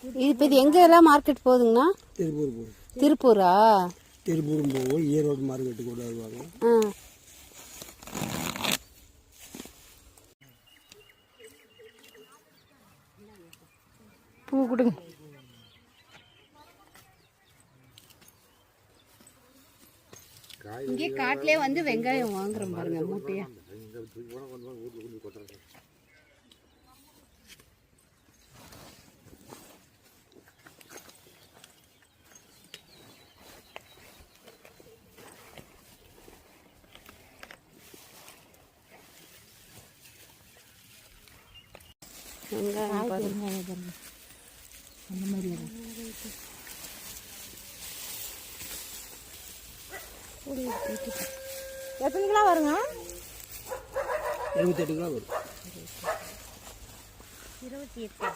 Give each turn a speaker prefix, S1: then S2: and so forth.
S1: இப்போ இது எங்கெல்லாம் மார்க்கெட் போகுதுங்கண்ணா?
S2: திருப்பூர் போகுது.
S1: திருப்பூரா?
S2: திருப்பூரும் போகும், ஈரோடு மார்க்கெட்டு கூட வருவாங்க.
S1: பூ கொடுங்க. இங்கே காட்டிலே வந்து வெங்காயம் வாங்குறோம் பாருங்க மூட்டையா. வெங்காயம் பாருங்க அந்த மாதிரி. எத்தனை கிலோ வருங்க?
S2: 78 கிலோ வரும்.
S1: 28.